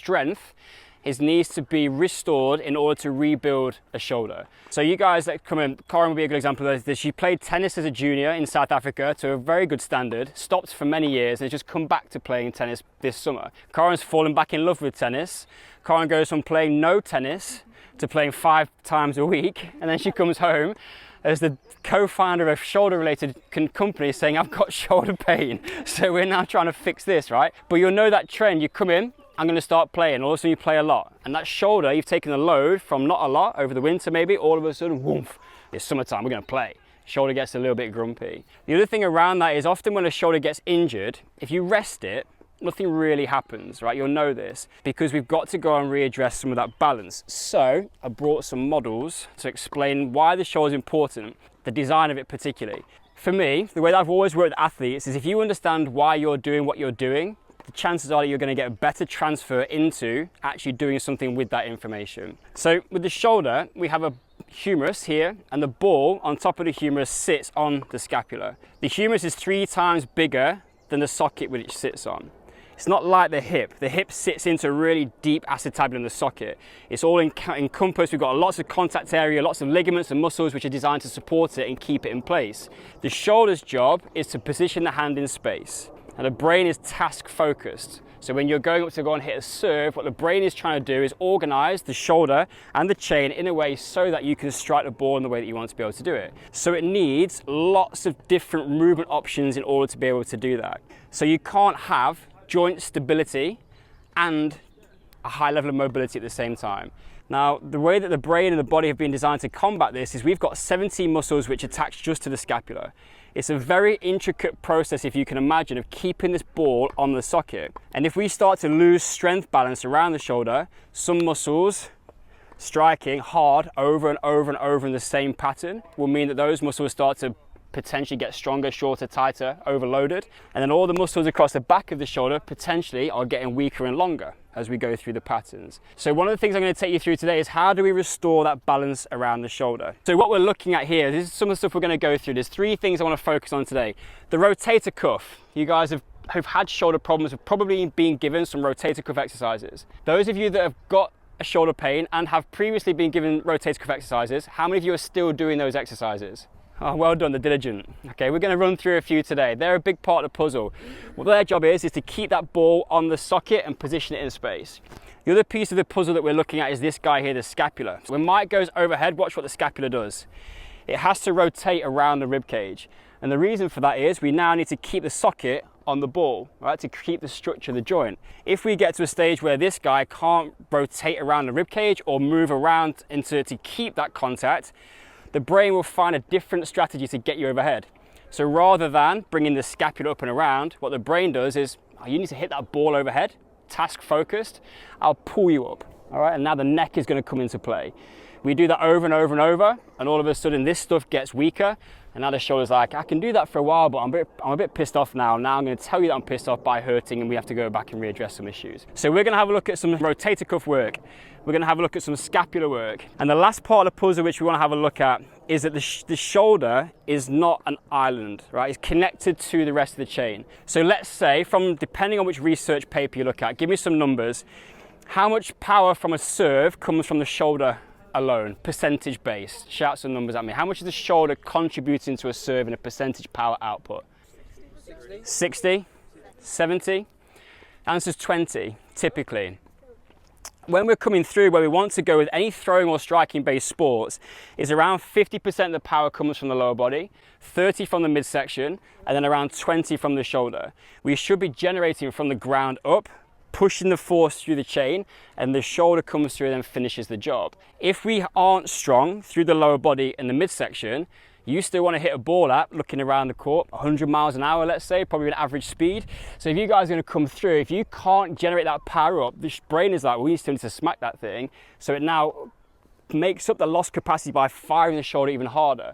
strength needs to be restored in order to rebuild a shoulder. So you guys that come in, Corin will be a good example of this. She played tennis as a junior in South Africa to a very good standard, stopped for many years and has just come back to playing tennis this summer. Corin's fallen back in love with tennis. Corin goes from playing no tennis to playing 5 times a week, and then she comes home as the co-founder of a shoulder-related company saying, I've got shoulder pain, so we're now trying to fix this, right? But you'll know that trend. You come in, I'm going to start playing, all of a sudden you play a lot, and that shoulder, you've taken a load from not a lot over the winter maybe, all of a sudden, woof, it's summertime, we're going to play. Shoulder gets a little bit grumpy. The other thing around that is often when a shoulder gets injured, if you rest it, nothing really happens, right? You'll know this because we've got to go and readdress some of that balance. So I brought some models to explain why the shoulder is important, the design of it particularly. For me, the way that I've always worked with athletes is if you understand why you're doing what you're doing, the chances are that you're going to get a better transfer into actually doing something with that information. So with the shoulder, we have a humerus here, and the ball on top of the humerus sits on the scapula. The humerus is 3 times bigger than the socket which it sits on. It's not like the hip. The hip sits into a really deep acetabulum in the socket. It's all encompassed. We've got lots of contact area, lots of ligaments and muscles which are designed to support it and keep it in place. The shoulder's job is to position the hand in space. And the brain is task focused. So when you're going up to go and hit a serve, what the brain is trying to do is organize the shoulder and the chain in a way so that you can strike the ball in the way that you want to be able to do it. So it needs lots of different movement options in order to be able to do that. So you can't have joint stability and a high level of mobility at the same time. Now, the way that the brain and the body have been designed to combat this is we've got 17 muscles which attach just to the scapula. It's a very intricate process, if you can imagine, of keeping this ball on the socket. And if we start to lose strength balance around the shoulder, some muscles striking hard over and over and over in the same pattern will mean that those muscles start to potentially get stronger, shorter, tighter, overloaded. And then all the muscles across the back of the shoulder potentially are getting weaker and longer as we go through the patterns. So one of the things I'm going to take you through today is how do we restore that balance around the shoulder. So what we're looking at here, this is some of the stuff we're going to go through. There's 3 things I want to focus on today. The rotator cuff. You guys who've had shoulder problems have probably been given some rotator cuff exercises. Those of you that have got a shoulder pain and have previously been given rotator cuff exercises, how many of you are still doing those exercises? Oh, well done, the diligent. Okay, we're going to run through a few today. They're a big part of the puzzle. What their job is to keep that ball on the socket and position it in space. The other piece of the puzzle that we're looking at is this guy here, the scapula. When Mike goes overhead, watch what the scapula does. It has to rotate around the rib cage. And the reason for that is we now need to keep the socket on the ball, right, to keep the structure of the joint. If we get to a stage where this guy can't rotate around the rib cage or move around to keep that contact, the brain will find a different strategy to get you overhead. So rather than bringing the scapula up and around, what the brain does is, oh, you need to hit that ball overhead, task focused, I'll pull you up, all right? And now the neck is going to come into play. We do that over and over and over, and all of a sudden this stuff gets weaker, and now the shoulder's like, I can do that for a while, but I'm a bit pissed off now. Now I'm going to tell you that I'm pissed off by hurting, and we have to go back and readdress some issues. So we're going to have a look at some rotator cuff work. We're going to have a look at some scapular work. And the last part of the puzzle which we want to have a look at is that the shoulder is not an island, right? It's connected to the rest of the chain. So let's say, depending on which research paper you look at, give me some numbers. How much power from a serve comes from the shoulder alone, percentage based? Shout some numbers at me. How much is the shoulder contributing to a serve in a percentage power output? 60? 70? Answer's 20, typically. When we're coming through where we want to go with any throwing or striking based sports is around 50% of the power comes from the lower body, 30 from the midsection, and then around 20 from the shoulder. We should be generating from the ground up, pushing the force through the chain, and the shoulder comes through and then finishes the job. If we aren't strong through the lower body and the midsection, you still want to hit a ball at, looking around the court, 100 miles an hour, let's say, probably an average speed. So if you guys are going to come through, if you can't generate that power up, the brain is like, well, we still need to smack that thing. So it now makes up the lost capacity by firing the shoulder even harder.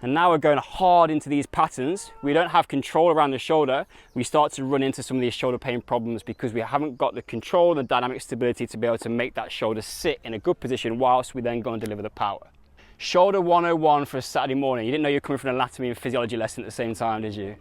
And now we're going hard into these patterns. We don't have control around the shoulder. We start to run into some of these shoulder pain problems because we haven't got the control, the dynamic stability to be able to make that shoulder sit in a good position whilst we then go and deliver the power. Shoulder 101 for a Saturday morning. You didn't know you were coming from an anatomy and physiology lesson at the same time, did you?